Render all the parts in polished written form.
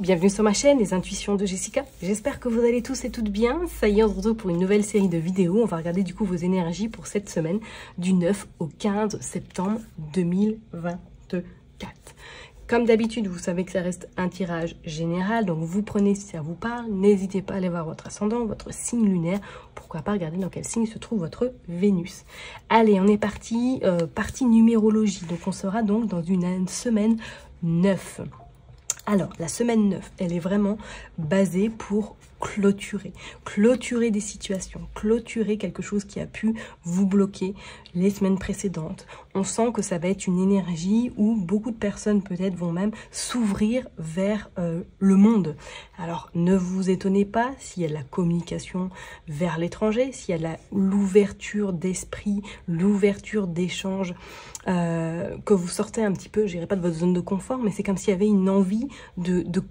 bienvenue sur ma chaîne, les intuitions de Jessica. J'espère que vous allez tous et toutes bien. Ça y est, on se retrouve pour une nouvelle série de vidéos. On va regarder du coup vos énergies pour cette semaine du 9 au 15 septembre 2024. Comme d'habitude, vous savez que ça reste un tirage général, donc vous prenez si ça vous parle. N'hésitez pas à aller voir votre ascendant, votre signe lunaire. Pourquoi pas regarder dans quel signe se trouve votre Vénus. Allez, on est parti, partie numérologie. Donc on sera donc dans une semaine 9. Alors, la semaine 9, elle est vraiment basée pour clôturer des situations, clôturer quelque chose qui a pu vous bloquer les semaines précédentes. On sent que ça va être une énergie où beaucoup de personnes peut-être vont même s'ouvrir vers le monde. Alors, ne vous étonnez pas s'il y a de la communication vers l'étranger, s'il y a l'ouverture d'esprit, l'ouverture d'échange, que vous sortez un petit peu, je dirais pas de votre zone de confort, mais c'est comme s'il y avait une envie de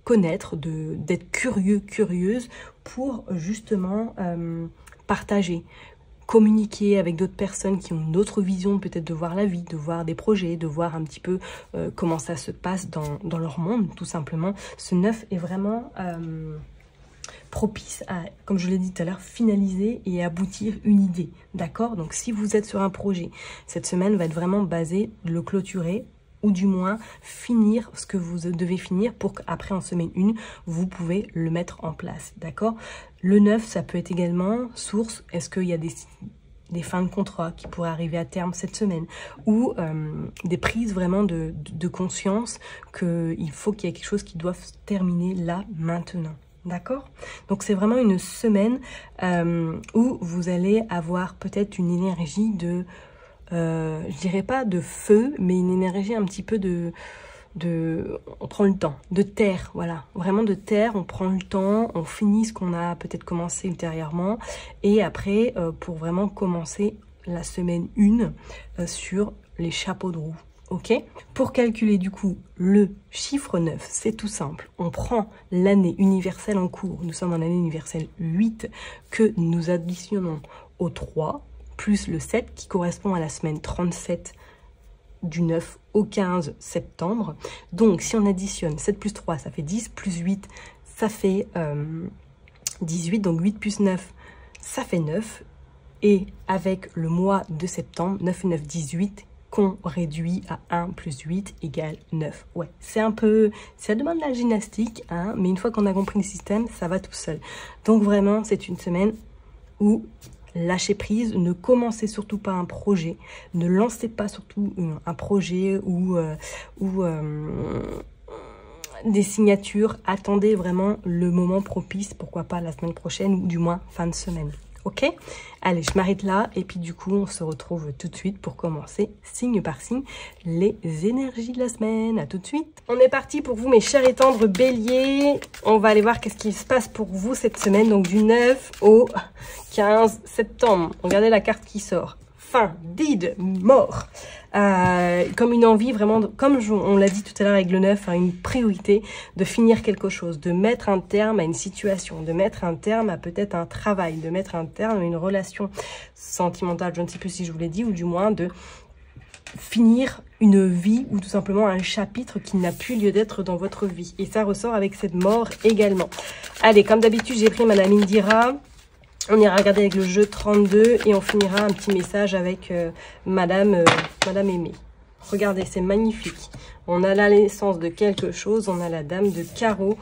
connaître, d'être curieuse pour justement partager, communiquer avec d'autres personnes qui ont une autre vision peut-être de voir la vie, de voir des projets, de voir un petit peu comment ça se passe dans leur monde, tout simplement. Ce 9 est vraiment propice à, comme je l'ai dit tout à l'heure, finaliser et aboutir une idée, d'accord? Donc si vous êtes sur un projet, cette semaine va être vraiment basée, le clôturer, ou du moins finir ce que vous devez finir pour qu'après en semaine 1, vous pouvez le mettre en place, d'accord? Le 9, ça peut être également source, est-ce qu'il y a des fins de contrat qui pourraient arriver à terme cette semaine, ou des prises vraiment de conscience qu'il faut qu'il y ait quelque chose qui doit se terminer là, maintenant. D'accord? Donc c'est vraiment une semaine où vous allez avoir peut-être une énergie de... je dirais pas de feu, mais une énergie un petit peu on prend le temps, de terre, voilà, vraiment de terre, on prend le temps, on finit ce qu'on a peut-être commencé ultérieurement, et après, pour vraiment commencer la semaine 1 sur les chapeaux de roue, ok? Pour calculer du coup le chiffre 9, c'est tout simple, on prend l'année universelle en cours, nous sommes en année universelle 8, que nous additionnons au 3, plus le 7 qui correspond à la semaine 37 du 9 au 15 septembre. Donc, si on additionne 7 plus 3, ça fait 10, plus 8, ça fait 18. Donc, 8 plus 9, ça fait 9. Et avec le mois de septembre, 9 et 9, 18, qu'on réduit à 1 plus 8 égale 9. Ouais, c'est un peu... ça demande de la gymnastique, hein, mais une fois qu'on a compris le système, ça va tout seul. Donc, vraiment, c'est une semaine où... lâchez prise, ne commencez surtout pas un projet, ne lancez pas surtout un projet ou des signatures, attendez vraiment le moment propice, pourquoi pas la semaine prochaine ou du moins fin de semaine. Ok? Allez, je m'arrête là et puis du coup, on se retrouve tout de suite pour commencer, signe par signe, les énergies de la semaine. À tout de suite. On est parti pour vous, mes chers et tendres béliers. On va aller voir qu'est-ce qui se passe pour vous cette semaine, donc du 9 au 15 septembre. Regardez la carte qui sort. Fin, vide, mort. Comme une envie vraiment, comme on l'a dit tout à l'heure avec le 9, hein, une priorité de finir quelque chose, de mettre un terme à une situation, de mettre un terme à peut-être un travail, de mettre un terme à une relation sentimentale, je ne sais plus si je vous l'ai dit, ou du moins de finir une vie ou tout simplement un chapitre qui n'a plus lieu d'être dans votre vie. Et ça ressort avec cette mort également. Allez, comme d'habitude, j'ai pris Madame Indira. On ira regarder avec le jeu 32 et on finira un petit message avec Madame Aimée. Regardez, c'est magnifique. On a la naissance de quelque chose, on a la dame de carreau,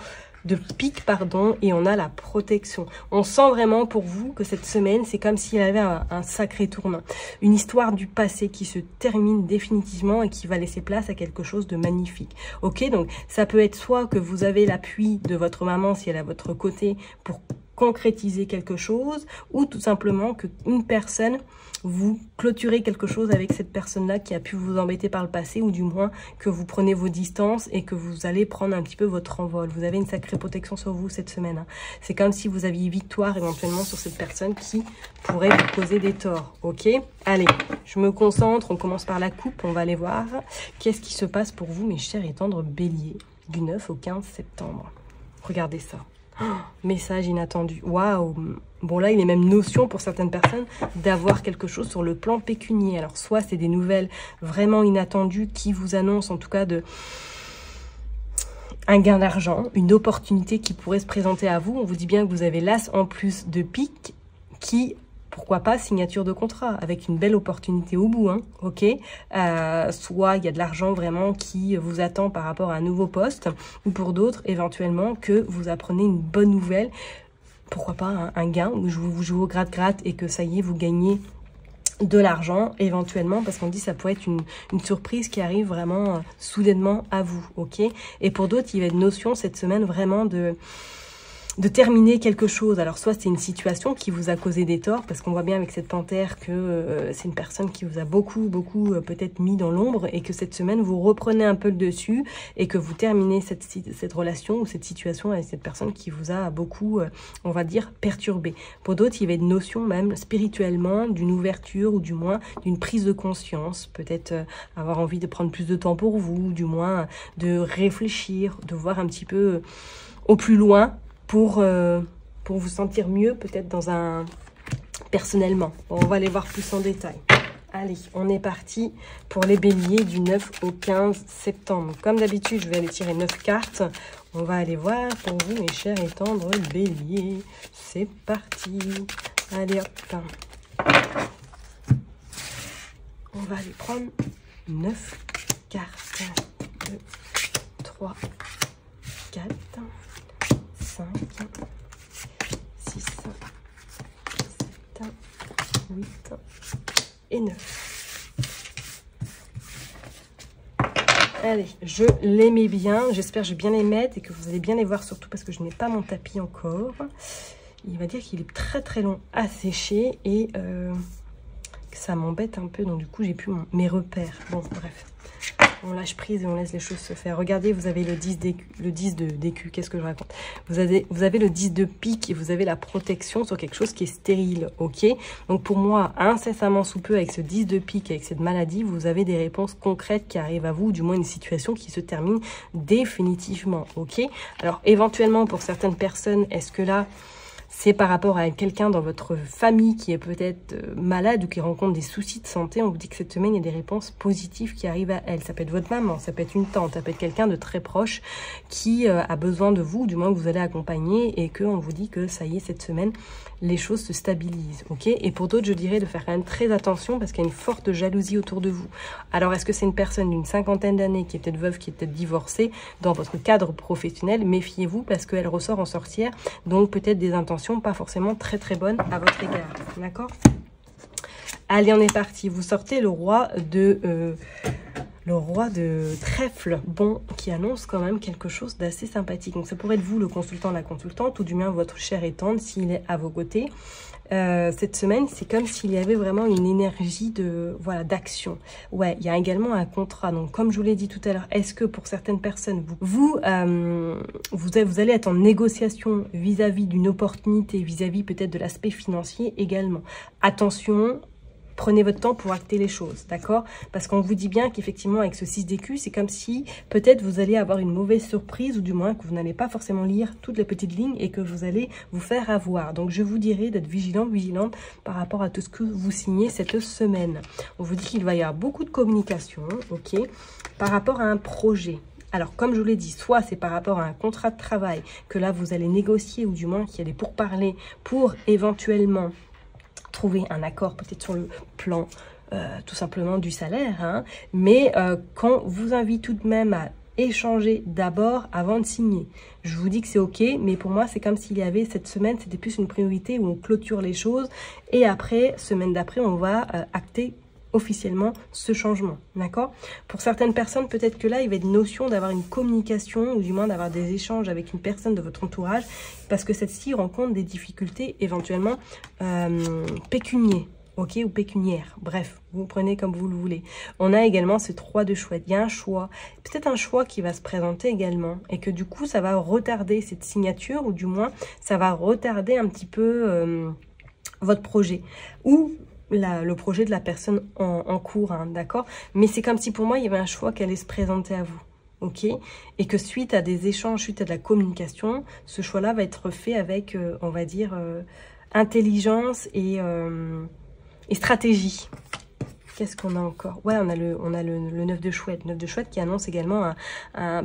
de pique, pardon, et on a la protection. On sent vraiment pour vous que cette semaine, c'est comme s'il y avait un sacré tournant. Une histoire du passé qui se termine définitivement et qui va laisser place à quelque chose de magnifique. Ok, donc ça peut être soit que vous avez l'appui de votre maman si elle est à votre côté pour concrétiser quelque chose, ou tout simplement qu'une personne, vous clôturez quelque chose avec cette personne-là qui a pu vous embêter par le passé, ou du moins que vous prenez vos distances et que vous allez prendre un petit peu votre envol. Vous avez une sacrée protection sur vous cette semaine. Hein. C'est comme si vous aviez victoire éventuellement sur cette personne qui pourrait vous causer des torts. Ok? Allez, je me concentre, on commence par la coupe, on va aller voir qu'est-ce qui se passe pour vous, mes chers et tendres béliers, du 9 au 15 septembre. Regardez ça. Oh, message inattendu. Waouh! Bon, là, il est même notion pour certaines personnes d'avoir quelque chose sur le plan pécunier. Alors, soit c'est des nouvelles vraiment inattendues qui vous annoncent, en tout cas, un gain d'argent, une opportunité qui pourrait se présenter à vous. On vous dit bien que vous avez l'as en plus de pique qui, pourquoi pas, signature de contrat avec une belle opportunité au bout, hein, ok. Soit il y a de l'argent vraiment qui vous attend par rapport à un nouveau poste, ou pour d'autres, éventuellement, que vous apprenez une bonne nouvelle, pourquoi pas un gain, où vous jouez au gratte-gratte et que ça y est, vous gagnez de l'argent, éventuellement, parce qu'on dit ça pourrait être une surprise qui arrive vraiment soudainement à vous, ok. Et pour d'autres, il y a une notion cette semaine vraiment de terminer quelque chose. Alors soit c'est une situation qui vous a causé des torts, parce qu'on voit bien avec cette panthère que c'est une personne qui vous a beaucoup peut-être mis dans l'ombre, et que cette semaine vous reprenez un peu le dessus et que vous terminez cette relation ou cette situation avec cette personne qui vous a beaucoup, on va dire, perturbé. Pour d'autres, il y avait une notion même spirituellement d'une ouverture, ou du moins d'une prise de conscience, peut-être avoir envie de prendre plus de temps pour vous, du moins de réfléchir, de voir un petit peu au plus loin, pour vous sentir mieux, peut-être dans un... personnellement. Bon, on va aller voir plus en détail. Allez, on est parti pour les béliers du 9 au 15 septembre. Comme d'habitude, je vais aller tirer 9 cartes. On va aller voir pour vous, mes chers et tendres béliers. C'est parti. Allez, hop. On va aller prendre 9 cartes. 2, 3, 4... 5, 6, 7, 8 et 9. Allez, je les mets bien. J'espère que je vais bien les mettre et que vous allez bien les voir, surtout parce que je n'ai pas mon tapis encore. Il va dire qu'il est très long à sécher et que ça m'embête un peu. Donc du coup, j'ai plus mes repères. Bon, bref. On lâche prise et on laisse les choses se faire. Regardez, vous avez le 10 d'écu, qu'est-ce que je raconte? Vous avez le 10 de pique et vous avez la protection sur quelque chose qui est stérile, ok? Donc pour moi, incessamment sous peu, avec ce 10 de pique, avec cette maladie, vous avez des réponses concrètes qui arrivent à vous, ou du moins une situation qui se termine définitivement, ok? Alors éventuellement, pour certaines personnes, est-ce que là... c'est par rapport à quelqu'un dans votre famille qui est peut-être malade ou qui rencontre des soucis de santé. On vous dit que cette semaine, il y a des réponses positives qui arrivent à elle. Ça peut être votre maman, ça peut être une tante, ça peut être quelqu'un de très proche qui a besoin de vous, du moins que vous allez accompagner, et qu'on vous dit que ça y est, cette semaine, les choses se stabilisent. Ok. Et pour d'autres, je dirais de faire quand même très attention parce qu'il y a une forte jalousie autour de vous. Alors, est-ce que c'est une personne d'une cinquantaine d'années qui est peut-être veuve, qui est peut-être divorcée dans votre cadre professionnel? Méfiez-vous parce qu'elle ressort en sorcière, donc peut-être des intentions pas forcément très bonnes à votre égard. D'accord? Allez, on est parti. Vous sortez le roi de trèfle, bon, qui annonce quand même quelque chose d'assez sympathique. Donc ça pourrait être vous, le consultant, la consultante, ou du moins votre cher et tendre s'il est à vos côtés. Cette semaine, c'est comme s'il y avait vraiment une énergie de, voilà, d'action. Ouais, il y a également un contrat. Donc, comme je vous l'ai dit tout à l'heure, est-ce que pour certaines personnes, vous allez être en négociation vis-à-vis d'une opportunité, vis-à-vis peut-être de l'aspect financier également. Attention, prenez votre temps pour acter les choses, d'accord? Parce qu'on vous dit bien qu'effectivement, avec ce 6 d'écu, c'est comme si peut-être vous allez avoir une mauvaise surprise, ou du moins que vous n'allez pas forcément lire toutes les petites lignes et que vous allez vous faire avoir. Donc, je vous dirais d'être vigilante par rapport à tout ce que vous signez cette semaine. On vous dit qu'il va y avoir beaucoup de communication, ok, par rapport à un projet. Alors, comme je vous l'ai dit, soit c'est par rapport à un contrat de travail que là, vous allez négocier, ou du moins qu'il y a des pourparlers pour éventuellement trouver un accord peut-être sur le plan tout simplement du salaire, hein, mais qu'on vous invite tout de même à échanger d'abord avant de signer. Je vous dis que c'est ok, mais pour moi c'est comme s'il y avait cette semaine, c'était plus une priorité où on clôture les choses et après, semaine d'après, on va acter officiellement ce changement, d'accord? Pour certaines personnes, peut-être que là, il va être notion d'avoir une communication, ou du moins d'avoir des échanges avec une personne de votre entourage, parce que celle-ci rencontre des difficultés éventuellement pécuniaires, ok, ou pécuniaires. Bref, vous prenez comme vous le voulez. On a également ce 3 de chouette. Il y a un choix, peut-être un choix qui va se présenter également, et que du coup, ça va retarder cette signature, ou du moins, ça va retarder un petit peu votre projet, ou le projet de la personne en cours, hein, d'accord? Mais c'est comme si pour moi, il y avait un choix qui allait se présenter à vous, ok? Et que suite à des échanges, suite à de la communication, ce choix-là va être fait avec, on va dire, intelligence et stratégie. Qu'est-ce qu'on a encore? Ouais, on a le 9 de chouette. 9 de chouette qui annonce également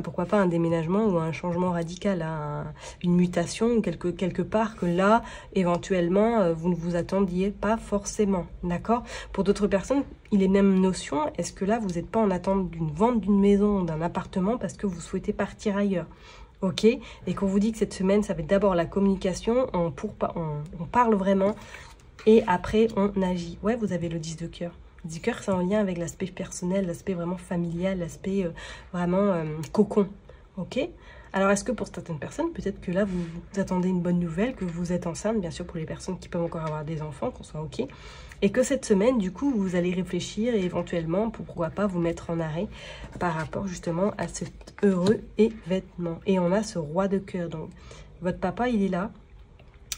pourquoi pas un déménagement ou un changement radical, une mutation ou quelque part que là, éventuellement, vous ne vous attendiez pas forcément. D'accord? Pour d'autres personnes, il est même notion, est-ce que là, vous n'êtes pas en attente d'une vente d'une maison ou d'un appartement parce que vous souhaitez partir ailleurs? Ok? Et qu'on vous dit que cette semaine, ça va être d'abord la communication, on parle vraiment et après, on agit. Ouais, vous avez le 10 de cœur. 10 cœur, c'est en lien avec l'aspect personnel, l'aspect vraiment familial, l'aspect vraiment cocon. Ok? Alors, est-ce que pour certaines personnes, peut-être que là, vous attendez une bonne nouvelle, que vous êtes enceinte, bien sûr pour les personnes qui peuvent encore avoir des enfants, qu'on soit ok, et que cette semaine, du coup, vous allez réfléchir et éventuellement, pourquoi pas, vous mettre en arrêt par rapport justement à cet heureux événement. Et on a ce roi de cœur, donc votre papa, il est là,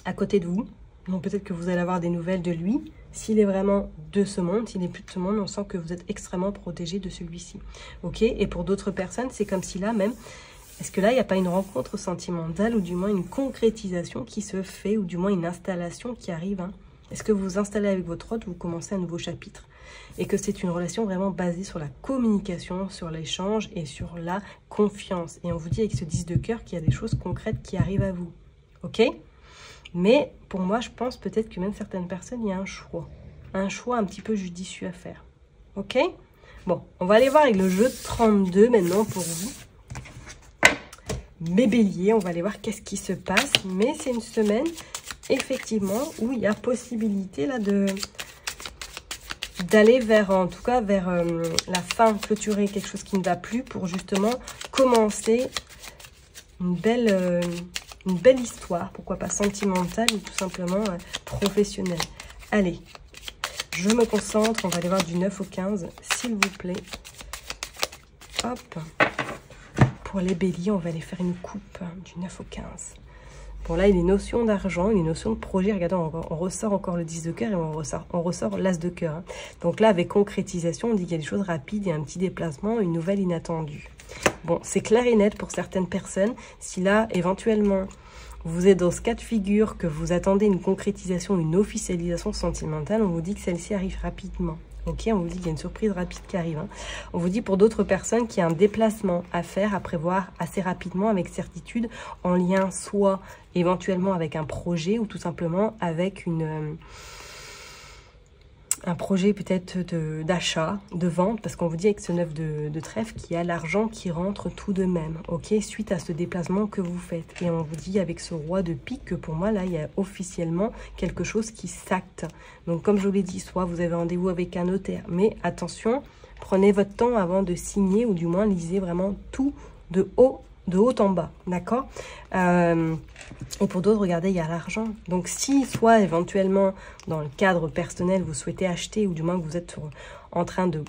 à côté de vous, donc peut-être que vous allez avoir des nouvelles de lui. S'il est vraiment de ce monde, s'il n'est plus de ce monde, on sent que vous êtes extrêmement protégé de celui-ci. Ok? Et pour d'autres personnes, c'est comme si là même, est-ce que là, il n'y a pas une rencontre sentimentale ou du moins une concrétisation qui se fait ou du moins une installation qui arrive, hein? Est-ce que vous vous installez avec votre hôte ou vous commencez un nouveau chapitre? Et que c'est une relation vraiment basée sur la communication, sur l'échange et sur la confiance. Et on vous dit avec ce 10 de cœur qu'il y a des choses concrètes qui arrivent à vous. Ok? Mais pour moi, je pense peut-être que même certaines personnes, il y a un choix un petit peu judicieux à faire. Ok? Bon, on va aller voir avec le jeu 32 maintenant pour vous. Mes béliers, on va aller voir qu'est-ce qui se passe. Mais c'est une semaine, effectivement, où il y a possibilité là d'aller vers, en tout cas, vers la fin, clôturer quelque chose qui ne va plus pour justement commencer une belle histoire, pourquoi pas sentimentale ou tout simplement professionnelle. Allez, je me concentre, on va aller voir du 9 au 15, s'il vous plaît. Hop. Pour les béliers, on va aller faire une coupe du 9 au 15. Bon, là, il y a une notion d'argent, une notion de projet. Regardez, on ressort encore le 10 de cœur et on ressort l'as de cœur. Hein. Donc là, avec concrétisation, on dit qu'il y a des choses rapides, il y a un petit déplacement, une nouvelle inattendue. Bon, c'est clair et net pour certaines personnes. Si là, éventuellement, vous êtes dans ce cas de figure, que vous attendez une concrétisation, une officialisation sentimentale, on vous dit que celle-ci arrive rapidement. Ok, on vous dit qu'il y a une surprise rapide qui arrive. Hein. On vous dit pour d'autres personnes qu'il y a un déplacement à faire, à prévoir assez rapidement, avec certitude, en lien soit éventuellement avec un projet ou tout simplement avec un projet peut-être d'achat, de vente, parce qu'on vous dit avec ce 9 de trèfle qu'il y a l'argent qui rentre tout de même, ok, suite à ce déplacement que vous faites. Et on vous dit avec ce roi de pique que pour moi, là, il y a officiellement quelque chose qui s'acte. Donc, comme je vous l'ai dit, soit vous avez rendez-vous avec un notaire, mais attention, prenez votre temps avant de signer, ou du moins lisez vraiment tout de haut en bas, d'accord? Et pour d'autres, regardez, il y a l'argent. Donc, si soit éventuellement, dans le cadre personnel, vous souhaitez acheter, ou du moins que vous êtes en train de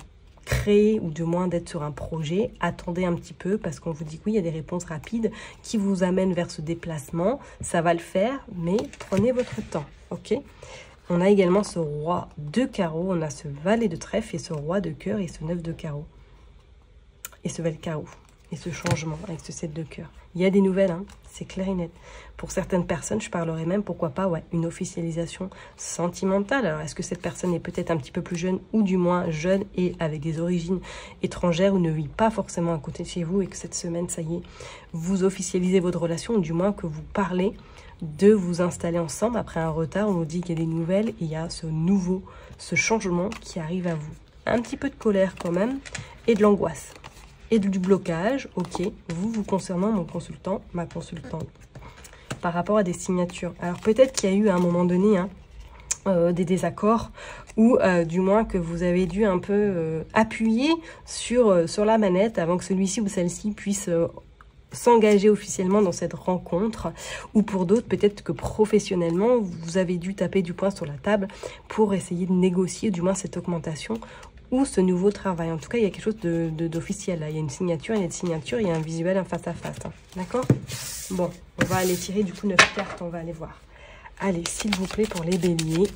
créer, ou du moins d'être sur un projet, attendez un petit peu, parce qu'on vous dit que oui, il y a des réponses rapides qui vous amènent vers ce déplacement. Ça va le faire, mais prenez votre temps, ok? On a également ce roi de carreau, on a ce valet de trèfle, et ce roi de cœur, et ce 9 de carreau. Et ce valet de carreau. Et ce changement avec ce 7 de cœur. Il y a des nouvelles, hein, c'est clair et net. Pour certaines personnes, je parlerai même, pourquoi pas, ouais, une officialisation sentimentale. Alors, est-ce que cette personne est peut-être un petit peu plus jeune, ou du moins jeune et avec des origines étrangères, ou ne vit pas forcément à côté de chez vous, et que cette semaine, ça y est, vous officialisez votre relation, ou du moins que vous parlez de vous installer ensemble. Après un retard, on nous dit qu'il y a des nouvelles, et il y a ce changement qui arrive à vous. Un petit peu de colère quand même, et de l'angoisse. Et du blocage, ok, vous concernant mon consultant, ma consultante, par rapport à des signatures. Alors peut-être qu'il y a eu à un moment donné des désaccords, ou du moins que vous avez dû un peu appuyer sur la manette avant que celui-ci ou celle-ci puisse s'engager officiellement dans cette rencontre, ou pour d'autres, peut-être que professionnellement, vous avez dû taper du poing sur la table pour essayer de négocier du moins cette augmentation, ou ce nouveau travail. En tout cas, il y a quelque chose d'officiel. Il y a une signature, il y a une signature, il y a un visuel, un face-à-face. Hein. D'accord? Bon, on va aller tirer du coup 9 cartes, on va aller voir. Allez, s'il vous plaît, pour les béliers.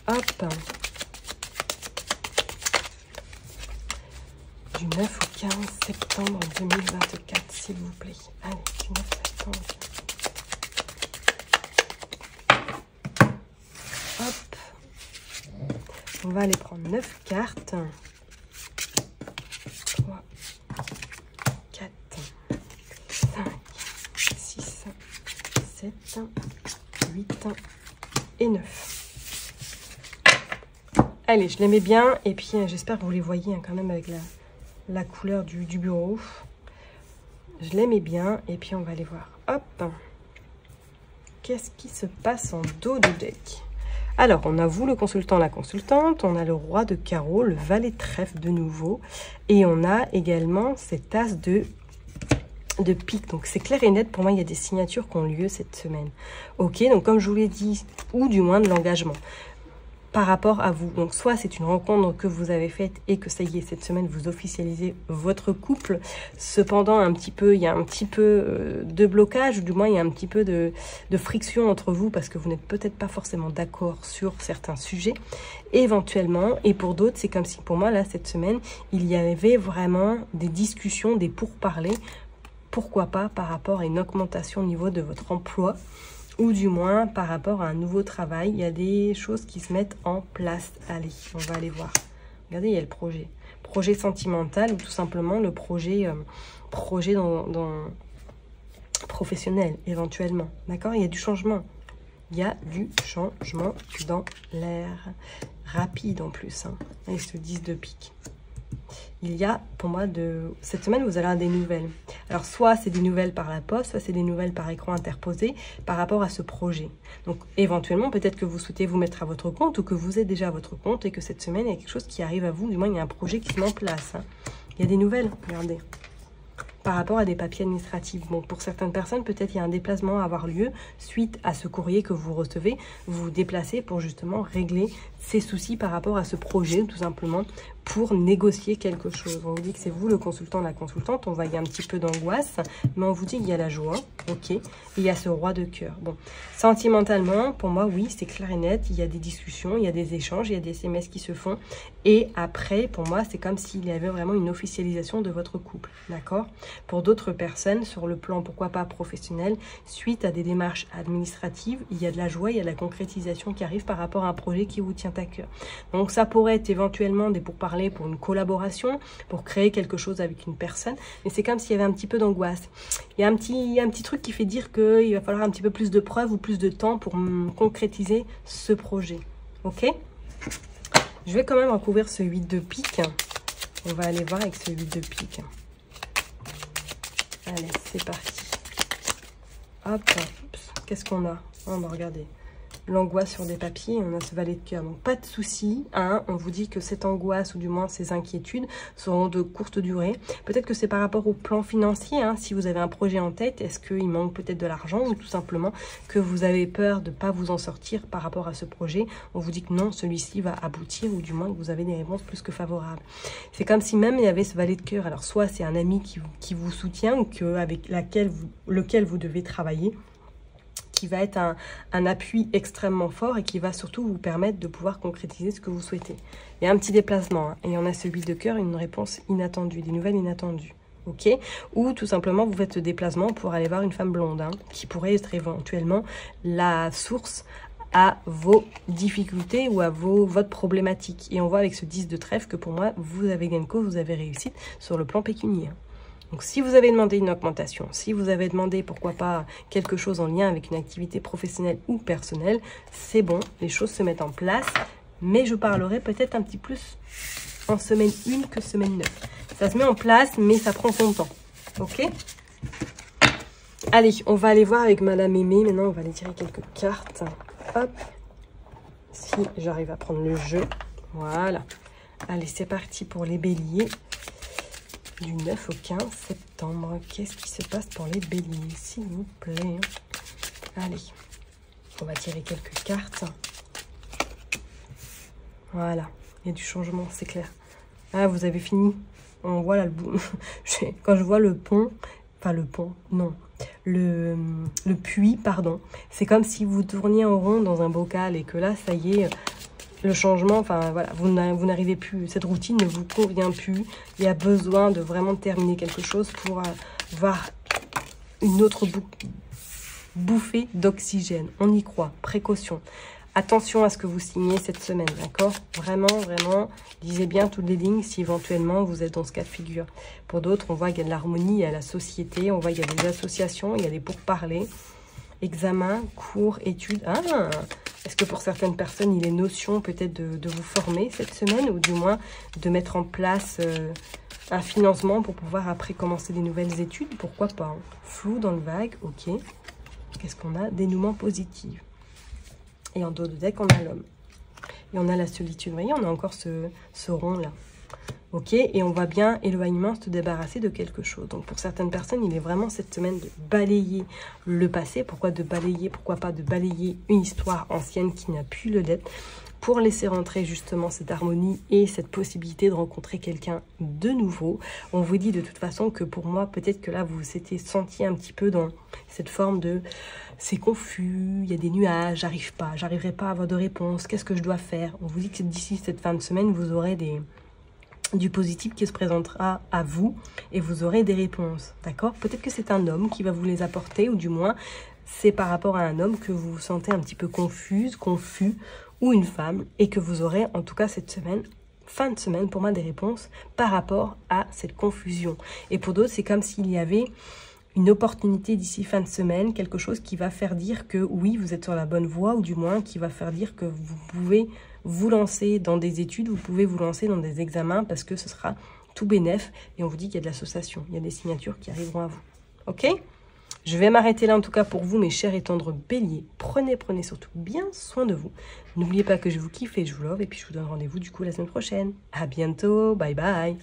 Hop. Du 9 au 15 septembre 2024, s'il vous plaît. Allez, du 9 septembre. Hop. on va aller prendre 9 cartes. 3, 4, 5, 6, 7, 8 et 9. Allez, je les mets bien. Et puis, j'espère que vous les voyez hein, quand même avec la couleur du bureau. Je les mets bien. Et puis, on va aller voir. Hop. Qu'est-ce qui se passe en dos du deck? Alors, on a vous, le consultant, la consultante. On a le roi de carreau, le valet de trèfle de nouveau. Et on a également cet as de pique. Donc, c'est clair et net. Pour moi, il y a des signatures qui ont lieu cette semaine. Ok, donc comme je vous l'ai dit, ou du moins de l'engagement par rapport à vous. Donc, soit c'est une rencontre que vous avez faite et que ça y est, cette semaine, vous officialisez votre couple. Cependant, il y a un petit peu de blocage, ou du moins, il y a un petit peu de friction entre vous parce que vous n'êtes peut-être pas forcément d'accord sur certains sujets, éventuellement. Et pour d'autres, c'est comme si, pour moi, là, cette semaine, il y avait vraiment des discussions, des pourparlers, pourquoi pas par rapport à une augmentation au niveau de votre emploi, ou du moins par rapport à un nouveau travail. Il y a des choses qui se mettent en place. Allez, on va aller voir. Regardez, il y a le projet. Projet sentimental ou tout simplement le projet dans professionnel, éventuellement. D'accord? Il y a du changement. Il y a du changement dans l'air. Rapide en plus. Hein. Avec ce 10 de pique. Il y a, pour moi, cette semaine, vous allez avoir des nouvelles. Alors, soit c'est des nouvelles par la poste, soit c'est des nouvelles par écran interposé par rapport à ce projet. Donc, éventuellement, peut-être que vous souhaitez vous mettre à votre compte ou que vous êtes déjà à votre compte et que cette semaine, il y a quelque chose qui arrive à vous. Du moins, il y a un projet qui se met en place. Hein. Il y a des nouvelles, regardez. Par rapport à des papiers administratifs. Bon, pour certaines personnes, peut-être il y a un déplacement à avoir lieu suite à ce courrier que vous recevez. Vous vous déplacez pour justement régler ces soucis par rapport à ce projet, tout simplement pour négocier quelque chose. On vous dit que c'est vous le consultant, la consultante. On va y a un petit peu d'angoisse, mais on vous dit qu'il y a la joie, ok. Et il y a ce roi de cœur. Bon, sentimentalement, pour moi, oui, c'est clair et net. Il y a des discussions, il y a des échanges, il y a des SMS qui se font. Et après, pour moi, c'est comme s'il y avait vraiment une officialisation de votre couple, d'accord? Pour d'autres personnes, sur le plan, pourquoi pas professionnel, suite à des démarches administratives, il y a de la joie, il y a de la concrétisation qui arrive par rapport à un projet qui vous tient à cœur. Donc, ça pourrait être éventuellement des pourparlers pour une collaboration, pour créer quelque chose avec une personne, mais c'est comme s'il y avait un petit peu d'angoisse. Il y a un petit truc qui fait dire qu'il va falloir un petit peu plus de preuves ou plus de temps pour concrétiser ce projet. Ok? Je vais quand même recouvrir ce 8 de pique. On va aller voir avec ce 8 de pique. Allez, c'est parti. Hop, qu'est-ce qu'on a? On va regarder. L'angoisse sur des papiers, on a ce valet de cœur. Donc, pas de souci. Hein, on vous dit que cette angoisse, ou du moins ces inquiétudes, seront de courte durée. Peut-être que c'est par rapport au plan financier. Hein, si vous avez un projet en tête, est-ce qu'il manque peut-être de l'argent ou tout simplement que vous avez peur de ne pas vous en sortir par rapport à ce projet? On vous dit que non, celui-ci va aboutir ou du moins que vous avez des réponses plus que favorables. C'est comme si même il y avait ce valet de cœur. Alors, soit c'est un ami qui vous soutient ou avec lequel vous devez travailler, qui va être un appui extrêmement fort et qui va surtout vous permettre de pouvoir concrétiser ce que vous souhaitez. Il y a un petit déplacement, hein, et on a ce 8 de cœur, une réponse inattendue, des nouvelles inattendues. Ok? Ou tout simplement, vous faites ce déplacement pour aller voir une femme blonde, hein, qui pourrait être éventuellement la source à vos difficultés ou à votre problématique. Et on voit avec ce 10 de trèfle que pour moi, vous avez gain de cause, vous avez réussite sur le plan pécuniaire. Donc, si vous avez demandé une augmentation, si vous avez demandé, pourquoi pas, quelque chose en lien avec une activité professionnelle ou personnelle, c'est bon, les choses se mettent en place. Mais je parlerai peut-être un petit plus en semaine 1 que semaine 9. Ça se met en place, mais ça prend son temps. Ok? Allez, on va aller voir avec Madame Aimée. Maintenant, on va aller tirer quelques cartes. Hop. Si j'arrive à prendre le jeu. Voilà. Allez, c'est parti pour les béliers. Du 9 au 15 septembre. Qu'est-ce qui se passe pour les béliers, s'il vous plaît? Allez, on va tirer quelques cartes. Voilà, il y a du changement, c'est clair. Ah, vous avez fini. On voit là le bout. Quand je vois le pont, enfin le pont, non. Le puits, pardon. C'est comme si vous tourniez en rond dans un bocal et que là, ça y est... Le changement, enfin voilà, vous n'arrivez plus, cette routine ne vous convient plus. Il y a besoin de vraiment terminer quelque chose pour avoir une autre bouffée d'oxygène. On y croit, précaution. Attention à ce que vous signez cette semaine, d'accord? Vraiment, vraiment, lisez bien toutes les lignes si éventuellement vous êtes dans ce cas de figure. Pour d'autres, on voit qu'il y a de l'harmonie, il y a la société, on voit qu'il y a des associations, il y a des pourparlers, examen, cours, études. Ah, est-ce que pour certaines personnes, il est notion peut-être de vous former cette semaine ou du moins de mettre en place un financement pour pouvoir après commencer des nouvelles études? Pourquoi pas, hein? Flou dans le vague, ok. Qu'est-ce qu'on a? Dénouement positif. Et en dos de deck, on a l'homme. Et on a la solitude. Vous voyez, on a encore ce rond-là. Ok, et on va bien éloignement se débarrasser de quelque chose. Donc pour certaines personnes, il est vraiment cette semaine de balayer le passé. Pourquoi de balayer? Pourquoi pas de balayer une histoire ancienne qui n'a plus le d'être pour laisser rentrer justement cette harmonie et cette possibilité de rencontrer quelqu'un de nouveau. On vous dit de toute façon que pour moi, peut-être que là, vous vous étiez senti un petit peu dans cette forme de c'est confus, il y a des nuages, j'arriverai pas à avoir de réponse, qu'est-ce que je dois faire? On vous dit que d'ici cette fin de semaine, vous aurez du positif qui se présentera à vous et vous aurez des réponses, d'accord? Peut-être que c'est un homme qui va vous les apporter ou du moins, c'est par rapport à un homme que vous vous sentez un petit peu confus, ou une femme et que vous aurez en tout cas cette semaine, fin de semaine pour moi, des réponses par rapport à cette confusion. Et pour d'autres, c'est comme s'il y avait une opportunité d'ici fin de semaine, quelque chose qui va faire dire que oui, vous êtes sur la bonne voie ou du moins qui va faire dire que vous pouvez vous lancer dans des études, vous pouvez vous lancer dans des examens parce que ce sera tout bénef et on vous dit qu'il y a de l'association, il y a des signatures qui arriveront à vous. Ok ? Je vais m'arrêter là en tout cas pour vous, mes chers et tendres béliers. Prenez surtout bien soin de vous. N'oubliez pas que je vous kiffe et je vous love. Et puis je vous donne rendez-vous du coup la semaine prochaine. À bientôt. Bye bye.